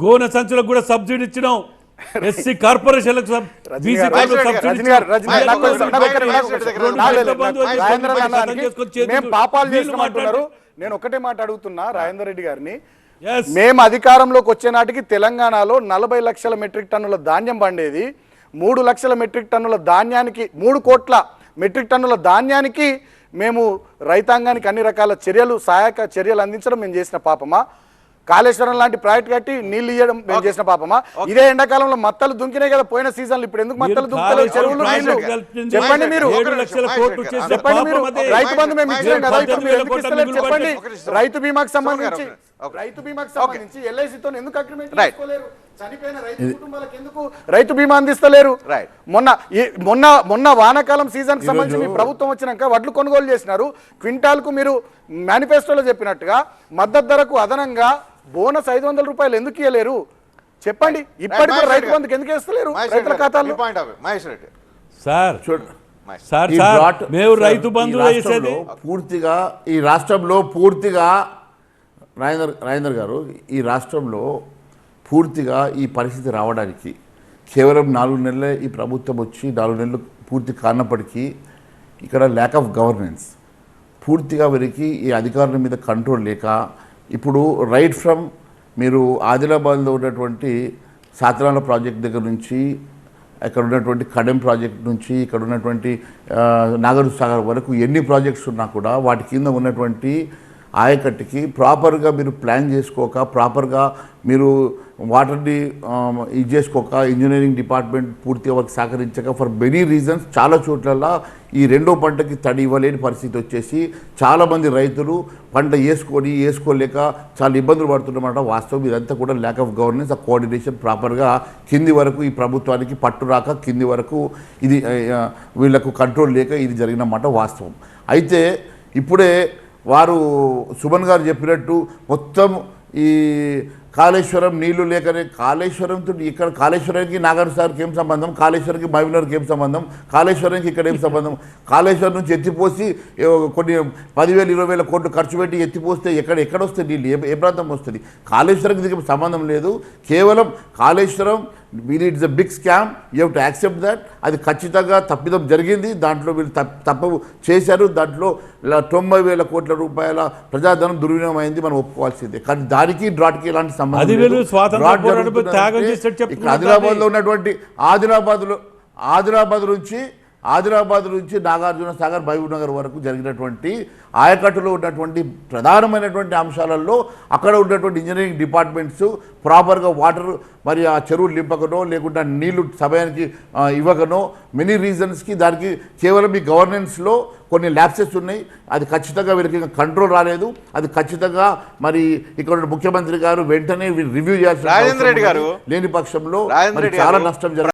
గోన సంచులకు కూడా సబ్సిడీ ఇచ్చినాం. ఎస్సీ కార్పొరేషన్లకు నేను ఒకటే మాట అడుగుతున్నా రాజేందర్ రెడ్డి గారిని, మేము అధికారంలోకి వచ్చే నాటికి తెలంగాణలో 40 లక్షల మెట్రిక్ టన్నుల ధాన్యం పండేది. 3 లక్షల మెట్రిక్ టన్నుల ధాన్యానికి 3 కోట్ల మెట్రిక్ టన్నుల ధాన్యానికి మేము రైతాంగానికి అన్ని రకాల చర్యలు సహాయక చర్యలు అందించడం మేము చేసిన పాపమా? కాళేశ్వరం లాంటి ప్రాజెక్ట్ కట్టి నీళ్లు ఇవ్వడం మేము చేసిన పాపమా? ఇదే ఎండాకాలంలో మత్తలు దుంకినాయి కదా పోయిన సీజన్లు, ఇప్పుడు ఎందుకు మత్తలు దుంకలేదు? చెరువులు నీళ్లు చెప్పండి మీరు. చెప్పండి మీరు. రైతు బంధు మేము ఇచ్చినాం కదా, ఇప్పుడు మీరు ఎందుకు ఇస్తలేరు చెప్పండి. రైతు బీమాకు సంబంధించి ఎల్ఐసితో ఎందుకు అగ్రిమెంట్ చేసుకోలేరు? చనిపోయిన రైతు కుటుంబాలకు ఎందుకు రైతు బీమా అందిస్తలేరు? మొన్న వానాకాలం సీజన్ కి సంబంధించి మీ ప్రభుత్వం వచ్చినాక వడ్లు కొనుగోలు చేసినారు. క్వింటాల్ కు మీరు మేనిఫెస్టోలో చెప్పినట్టుగా మద్దతు ధరకు అదనంగా బోనస్ 500 రూపాయలు ఎందుకు ఇవ్వలేరు చెప్పండి. ఇప్పటికీ రైతు బంధుకు ఎందుకు వేస్తలేరు రైతుల ఖాతాల్లో? మేము రైతు బంధు పూర్తిగా ఈ రాష్ట్రంలో పూర్తిగా రాజేందర్ గారు ఈ రాష్ట్రంలో పూర్తిగా ఈ పరిస్థితి రావడానికి కేవలం 4 నెలలే ఈ ప్రభుత్వం వచ్చి 4 నెలలు పూర్తి కానప్పటికీ ఇక్కడ ల్యాక్ ఆఫ్ గవర్నెన్స్, పూర్తిగా వీరికి ఈ అధికారుల మీద కంట్రోల్ లేక ఇప్పుడు రైట్ ఫ్రమ్ మీరు ఆదిలాబాద్లో ఉన్నటువంటి సాతనాల ప్రాజెక్ట్ దగ్గర నుంచి, ఇక్కడ ఉన్నటువంటి కడెం ప్రాజెక్ట్ నుంచి, ఇక్కడ ఉన్నటువంటి నాగార్జున సాగర్ వరకు ఎన్ని ప్రాజెక్ట్స్ ఉన్నా కూడా వాటి కింద ఉన్నటువంటి ఆయకట్టుకి ప్రాపర్గా మీరు ప్లాన్ చేసుకోక, ప్రాపర్గా మీరు వాటర్ని ఇది చేసుకోక, ఇంజనీరింగ్ డిపార్ట్మెంట్ పూర్తిగా వారికి సహకరించక ఫర్ మెనీ రీజన్స్ చాలా చోట్లల్లో ఈ రెండో పంటకి తడి ఇవ్వలేని పరిస్థితి వచ్చేసి చాలామంది రైతులు పంట వేసుకోలేక చాలా ఇబ్బందులు పడుతున్నమాట వాస్తవం. ఇదంతా కూడా ల్యాక్ ఆఫ్ గవర్నెన్స్, ఆ కోఆర్డినేషన్ ప్రాపర్గా కింది వరకు ఈ ప్రభుత్వానికి పట్టురాక కింది వరకు ఇది వీళ్లకు కంట్రోల్ లేక ఇది జరిగినమాట వాస్తవం. అయితే ఇప్పుడే వారు సుమన్ గారు చెప్పినట్టు మొత్తం ఈ కాళేశ్వరం నీళ్లు లేకనే కాళేశ్వరంతో ఇక్కడ కాళేశ్వరానికి నాగార్జున సాగర్కి ఏం సంబంధం, కాళేశ్వరానికి మహబూబ్నగర్కి ఏం సంబంధం, కాళేశ్వరానికి ఇక్కడ ఏం సంబంధం? కాళేశ్వరం నుంచి ఎత్తిపోసి కొన్ని 10,000-20,000 కోట్లు ఖర్చు పెట్టి ఎత్తిపోస్తే ఎక్కడ వస్తుంది నీళ్ళు? ఏ ప్రాంతం వస్తుంది? కాళేశ్వరంకి దీనికి సంబంధం లేదు. కేవలం Kaleshwaram it's a big scam, you have to accept that. అది ఖచ్చితంగా తప్పిదం జరిగింది, దాంట్లో వీళ్ళు తప్పు చేశారు. దాంట్లో 90,000 కోట్ల రూపాయల ప్రజాధనం దుర్వినియోగం అయింది, మనం ఒప్పుకోవాల్సిందే. కానీ దానికి డ్రాట్కి ఎలాంటి సంబంధం లేదు. ఆదిలాబాద్లో ఉన్నటువంటి ఆదిలాబాద్ నుంచి నాగార్జున సాగర్ మహబూబ్నగర్ వరకు జరిగినటువంటి ఆయకట్టులో ఉన్నటువంటి ప్రధానమైనటువంటి అంశాలలో అక్కడ ఉన్నటువంటి ఇంజనీరింగ్ డిపార్ట్మెంట్స్ ప్రాపర్గా వాటర్ మరి ఆ చెరువులు నింపకనో లేకుంటే నీళ్లు సమయానికి ఇవ్వకనో మెనీ రీజన్స్కి దానికి కేవలం ఈ గవర్నెన్స్లో కొన్ని ల్యాప్సెస్ ఉన్నాయి. అది ఖచ్చితంగా వీరికి కంట్రోల్ రాలేదు. అది ఖచ్చితంగా మరి ఇక్కడ ముఖ్యమంత్రి గారు వెంటనే రివ్యూ చేయాల్సిన లేని పక్షంలో చాలా నష్టం జరుగుతుంది.